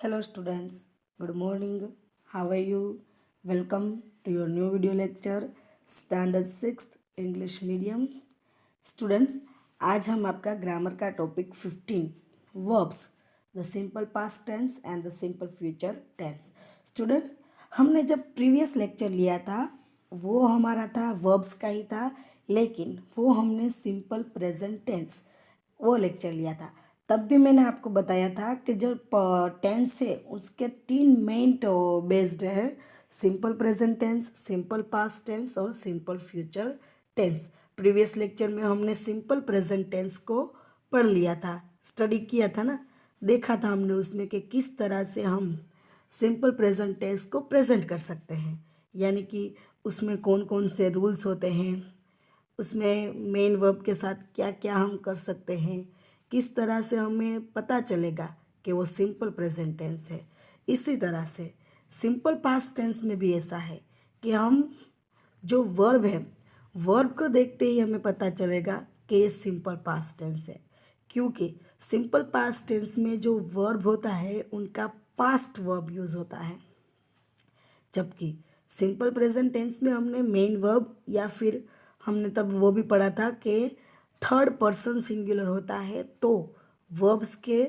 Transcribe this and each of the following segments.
Hello students, good morning. How are you? Welcome to your new video lecture Standard 6th English Medium. Students, आज हम आपका grammar का topic 15 verbs, the simple past tense and the simple future tense. Students, हमने जब previous lecture लिया था वो हमारा था वर्ब्स का ही था, लेकिन वो हमने सिंपल प्रेजेंट टेंस वो लेक्चर लिया था. तब भी मैंने आपको बताया था कि जो टेंस है उसके 3 मेन बेस्ड है: simple present tense, simple past tense और simple future tense. Previous lecture में हमने सिंपल प्रेजेंट टेंस को पढ़ लिया था, स्टडी किया था ना, देखा था हमने उसमें कि किस तरह से हम सिंपल प्रेजेंट टेंस को प्रेजेंट कर सकते हैं, यानी कि उसमें कौन कौन से रूल्स होते हैं, उसमें मेन वर्ब के साथ क्या क्या हम कर सकते हैं, किस तरह से हमें पता चलेगा कि वो सिंपल प्रेजेंट टेंस है. इसी तरह से सिंपल पास्ट टेंस में भी ऐसा है कि हम जो वर्ब है, वर्ब को देखते ही हमें पता चलेगा कि ये सिंपल पास्ट टेंस है, क्योंकि सिंपल पास्ट टेंस में जो वर्ब होता है उनका पास्ट वर्ब यूज़ होता है, जबकि सिंपल प्रेजेंट टेंस में हमने मेन वर्ब या फिर हमने तब वो भी पढ़ा था कि थर्ड पर्सन सिंगुलर होता है, तो वर्ब्स के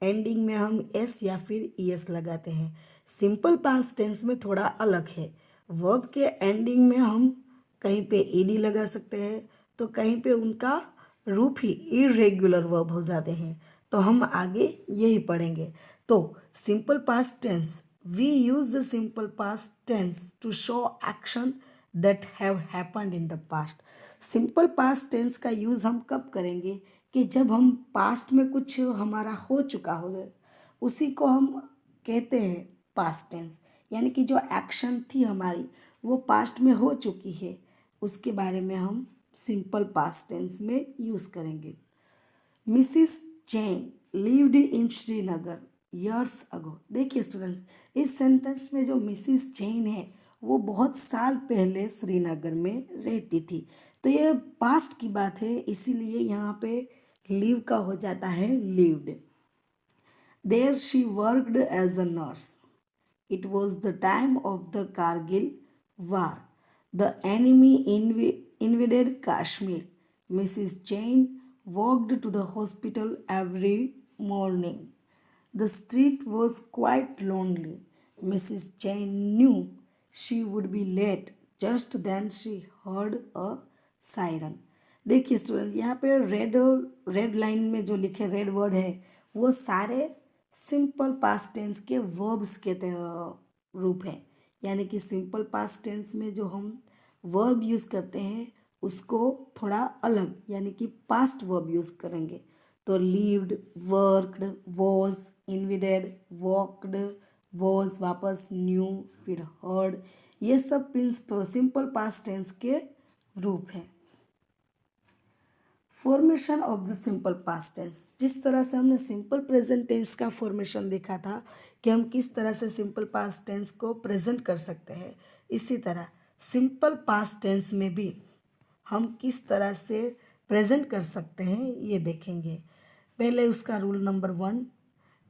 एंडिंग में हम एस या फिर ईएस लगाते हैं. सिंपल पास्ट टेंस में थोड़ा अलग है, वर्ब के एंडिंग में हम कहीं पे ईडी लगा सकते हैं तो कहीं पे उनका रूप ही इरेगुलर वर्ब हो जाते हैं. तो हम आगे यही पढ़ेंगे. तो simple past tense, we use the simple past tense to show action that have happened in the past. Simple past tense का यूज़ हम कब करेंगे कि जब हम पास्ट में कुछ हमारा हो चुका हो, उसी को हम कहते हैं पास्ट टेंस, यानी कि जो एक्शन थी हमारी वो पास्ट में हो चुकी है, उसके बारे में हम सिंपल पास्ट टेंस में यूज़ करेंगे. Mrs Jain lived in Srinagar years ago. देखिए स्टूडेंट्स, इस सेंटेंस में जो मिसिस जैन है वो बहुत साल पहले श्रीनगर में रहती थी, तो ये पास्ट की बात है, इसीलिए यहाँ पे लिव का हो जाता है lived. There she worked as a nurse. It was the time of the Kargil war. The enemy invaded Kashmir. Mrs. Jane walked to the hospital every morning. The street was quite lonely. Mrs. Jane knew she would be late. Just then she heard a siren. देखिए student, यहाँ पे red line में जो लिखे red word है वो सारे simple past tense के वर्ब्स के रूप हैं, यानी कि सिंपल पास्ट टेंस में जो हम वर्ब यूज़ करते हैं उसको थोड़ा अलग, यानी कि पास्ट वर्ब यूज़ करेंगे. तो lived, worked, was, invaded, walked, was, वापस न्यू, फिर हर्ड, ये सब सिंपल पास्ट टेंस के रूप हैं. Formation of the simple past tense, जिस तरह से हमने सिंपल प्रेजेंट टेंस का फॉर्मेशन देखा था कि हम किस तरह से सिंपल पास्ट टेंस को प्रेजेंट कर सकते हैं, इसी तरह सिंपल पास्ट टेंस में भी हम किस तरह से प्रेजेंट कर सकते हैं ये देखेंगे. पहले उसका rule number 1,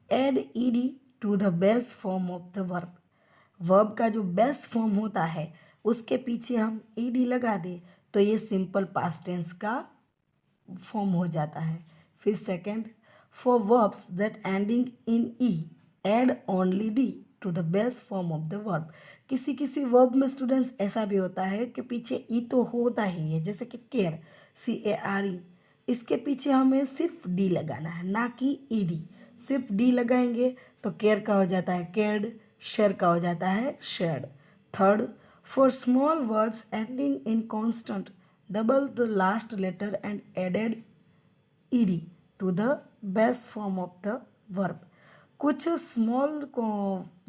add ED to the base form of the verb. Verb का जो बेस फॉर्म होता है उसके पीछे हम ईडी लगा दें तो ये सिंपल पास्ट टेंस का फॉर्म हो जाता है. फिर second, for verbs that ending in E add only D to the base form of the verb. किसी किसी वर्ब में स्टूडेंट्स ऐसा भी होता है कि पीछे ई तो होता ही है, जैसे कि केयर, CARE, इसके पीछे हमें सिर्फ डी लगाना है, ना कि ईडी. सिर्फ डी लगाएंगे तो केयर का हो जाता है केयर्ड, शेयर का हो जाता है shared. Third, for small words ending in constant double the last letter and added ed to the base form of the verb. कुछ स्मॉल को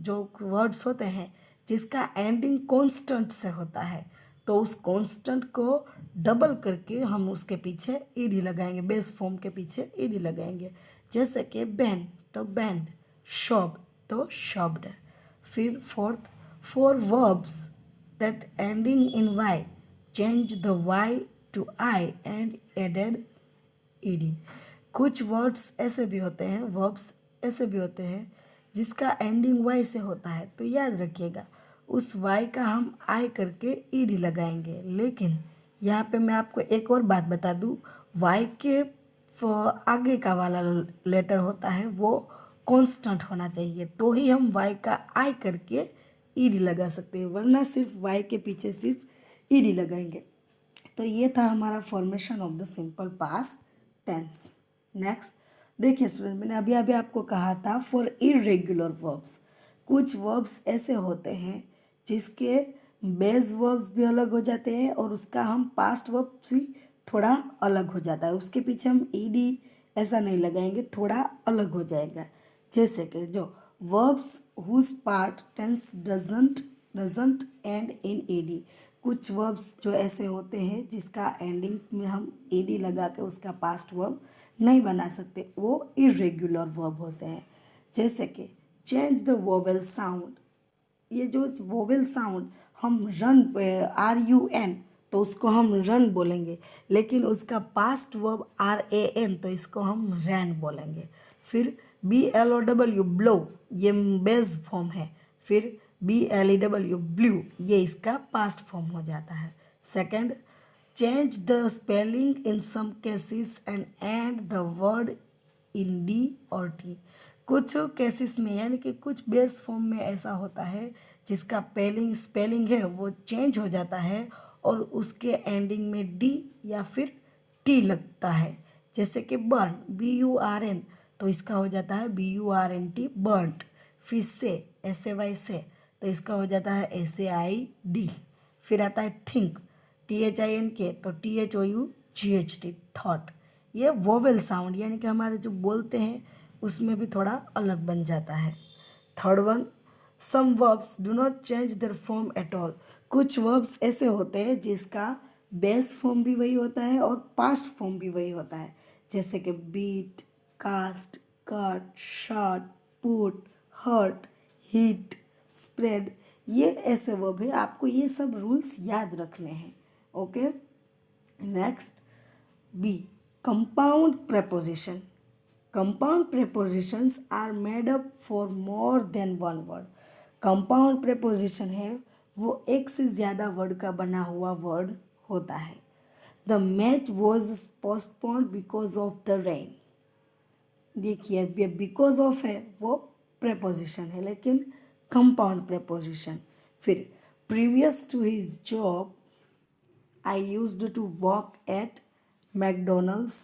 जो वर्ड्स होते हैं जिसका एंडिंग कॉन्स्टेंट से होता है, तो उस कॉन्स्टेंट को डबल करके हम उसके पीछे ईडी लगाएंगे, बेस फॉर्म के पीछे ईडी लगाएंगे. जैसे कि बैंड तो बैंड, शॉप तो शॉप्ड. फिर fourth, for verbs that ending in Y change the y to I and added ed. कुछ वर्ड्स ऐसे भी होते हैं, वर्ब्स ऐसे भी होते हैं जिसका एंडिंग वाई से होता है, तो याद रखिएगा उस वाई का हम आई करके ईडी लगाएंगे। लेकिन यहाँ पे मैं आपको एक और बात बता दूँ, वाई के आगे का वाला लेटर होता है वो कांस्टेंट होना चाहिए, तो ही हम वाई का आई करके ईडी लगा सकते हैं, वरना सिर्फ वाई के पीछे सिर्फ ईडी लगाएंगे। तो ये था हमारा formation of the simple past tense. Next देखिए स्टूडेंट, मैंने अभी अभी आपको कहा था फॉर इरेगुलर वर्ब्स, कुछ वर्ब्स ऐसे होते हैं जिसके बेस वर्ब्स भी अलग हो जाते हैं और उसका हम पास्ट वर्ब्स भी थोड़ा अलग हो जाता है, उसके पीछे हम ईडी ऐसा नहीं लगाएंगे, थोड़ा अलग हो जाएगा। जैसे कि जो verbs whose part tense doesn't end in ED, कुछ वर्ब्स जो ऐसे होते हैं जिसका एंडिंग में हम ईडी लगा के उसका पास्ट वर्ब नहीं बना सकते, वो इरेगुलर वर्ब होते हैं। जैसे कि चेंज द वोवेल साउंड, ये जो वोवेल साउंड हम रन RUN, तो उसको हम रन बोलेंगे, लेकिन उसका पास्ट वर्ब RAN, तो इसको हम रैन बोलेंगे। फिर BLOW ब्लो, ये बेस फॉर्म है। फिर BLEW ब्लू, ये इसका पास्ट फॉर्म हो जाता है। Second, change the spelling in some cases and end the word in D और T, कुछ केसेस में यानी कि कुछ बेस फॉर्म में ऐसा होता है जिसका स्पेलिंग है वो चेंज हो जाता है और उसके एंडिंग में डी या फिर टी लगता है। जैसे कि बर्न, BURN, तो इसका हो जाता है BURNT बर्नट। फिर से SAY से, तो इसका हो जाता है SAID। फिर आता है थिंक, THINK, तो THOUGHT थॉट। ये वोवेल साउंड यानी कि हमारे जो बोलते हैं उसमें भी थोड़ा अलग बन जाता है। Third one, some verbs do not change their form at all, कुछ वर्ब्स ऐसे होते हैं जिसका बेस फॉर्म भी वही होता है और पास्ट फॉर्म भी वही होता है। जैसे कि beat, cast, cut, shot, put, hurt, heat, spread, ये ऐसे वर्ब है, आपको ये सब रूल्स याद रखने हैं। Okay, next B, compound preposition. Compound prepositions are made up for more than one word. Compound preposition है वो एक से ज़्यादा वर्ड का बना हुआ वर्ड होता है। The match was postponed because of the rain. देखिए बिकॉज ऑफ है वो preposition है, लेकिन compound preposition। फिर previous to his job I used to work at McDonald's.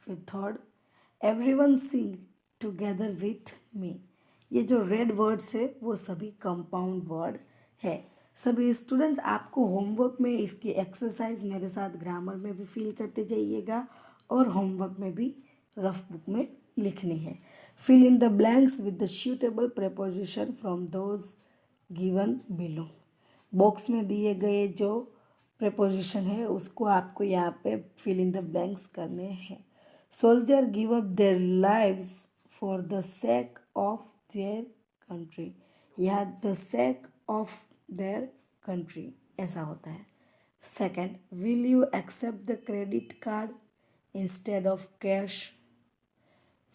फिर third, everyone Singh together with me, ये जो रेड वर्ड्स है वो सभी कंपाउंड वर्ड है। सभी स्टूडेंट्स आपको होमवर्क में इसकी एक्सरसाइज मेरे साथ ग्रामर में भी फिल करते जाइएगा और होमवर्क में भी रफ बुक में लिखनी है। Fill in the blanks with the suitable preposition from those given below, box में दिए गए जो प्रेपोजिशन है उसको आपको यहाँ पे फिल इन द ब्लैंक्स करने हैं। Soldier give up their lives for the sake of their country, या the sake of their country ऐसा होता है। Second, will you accept the credit card instead of cash.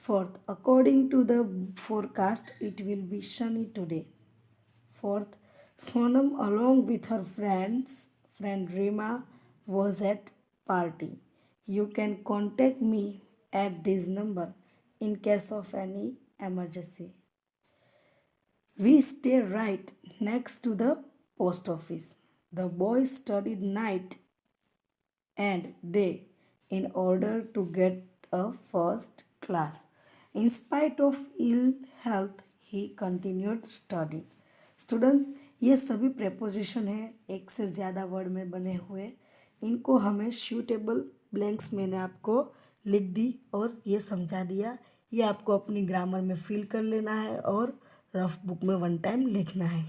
Fourth, according to the forecast it will be sunny today. Fourth, Sonam along with her friend Rima was at party. You can contact me at this number in case of any emergency. We stay right next to the post office. The boys studied night and day in order to get a first class. In spite of ill health, he continued studying. Students, ये सभी preposition है एक से ज़्यादा word में बने हुए, इनको हमें सूटेबल ब्लैंक्स मैंने आपको लिख दी और ये समझा दिया। ये आपको अपनी ग्रामर में फिल कर लेना है और रफ बुक में वन टाइम लिखना है।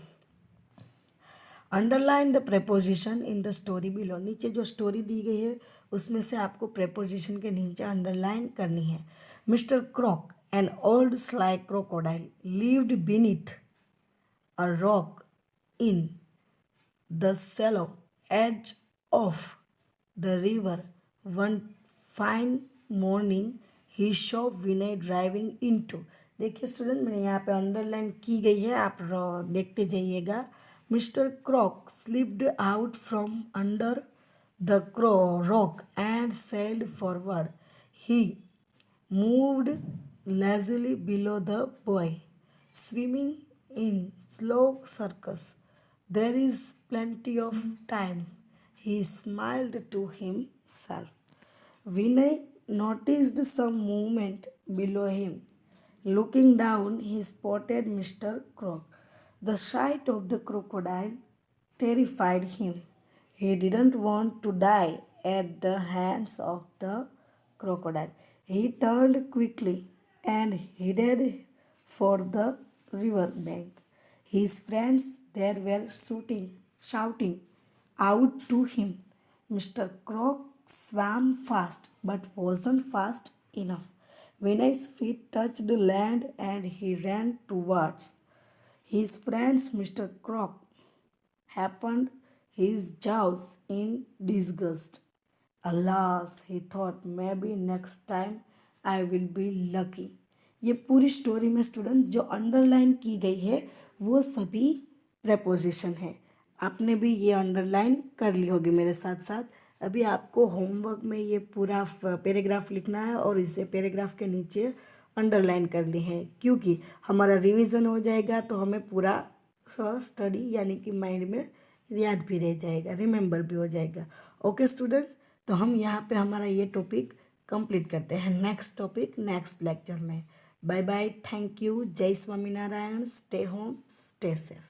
Underline the preposition in the story below, नीचे जो स्टोरी दी गई है उसमें से आपको प्रेपोजिशन के नीचे अंडरलाइन करनी है। Mister Crock, an old sly crocodile, lived beneath a rock in the shallow edge of the river. One fine morning, he saw Vinay driving into देखिए स्टूडेंट, मैंने यहाँ पे अंडरलाइन की गई है, आप देखते जाइएगा। Mister Crock slipped out from under the rock and sailed forward. He moved lazily below the boy, swimming in slow circles. There is plenty of time, he smiled to himself. Vinay noticed some movement below him. Looking down, he spotted Mr. Croc. The sight of the crocodile terrified him. He didn't want to die at the hands of the crocodile. He turned quickly and headed for the river bank. His friends there were shouting out to him. Mr. Croc swam fast but wasn't fast enough. Vinay's feet touched land and he ran towards his friends. Mr. Croc happened his jaws in disgust. Alas, he thought, maybe next time I will be lucky. ये पूरी story में students जो underline की गई है वो सभी preposition है। आपने भी ये अंडरलाइन कर ली होगी मेरे साथ साथ। अभी आपको होमवर्क में ये पूरा पैराग्राफ लिखना है और इसे पैराग्राफ के नीचे अंडरलाइन करनी है, क्योंकि हमारा रिवीजन हो जाएगा तो हमें पूरा स्टडी यानी कि माइंड में याद भी रह जाएगा, रिमेंबर भी हो जाएगा। ओके स्टूडेंट्स, तो हम यहाँ पे हमारा ये टॉपिक कंप्लीट करते हैं। नेक्स्ट टॉपिक नेक्स्ट लेक्चर में। बाय बाय, थैंक यू, जय Swaminarayan, stay home, stay safe.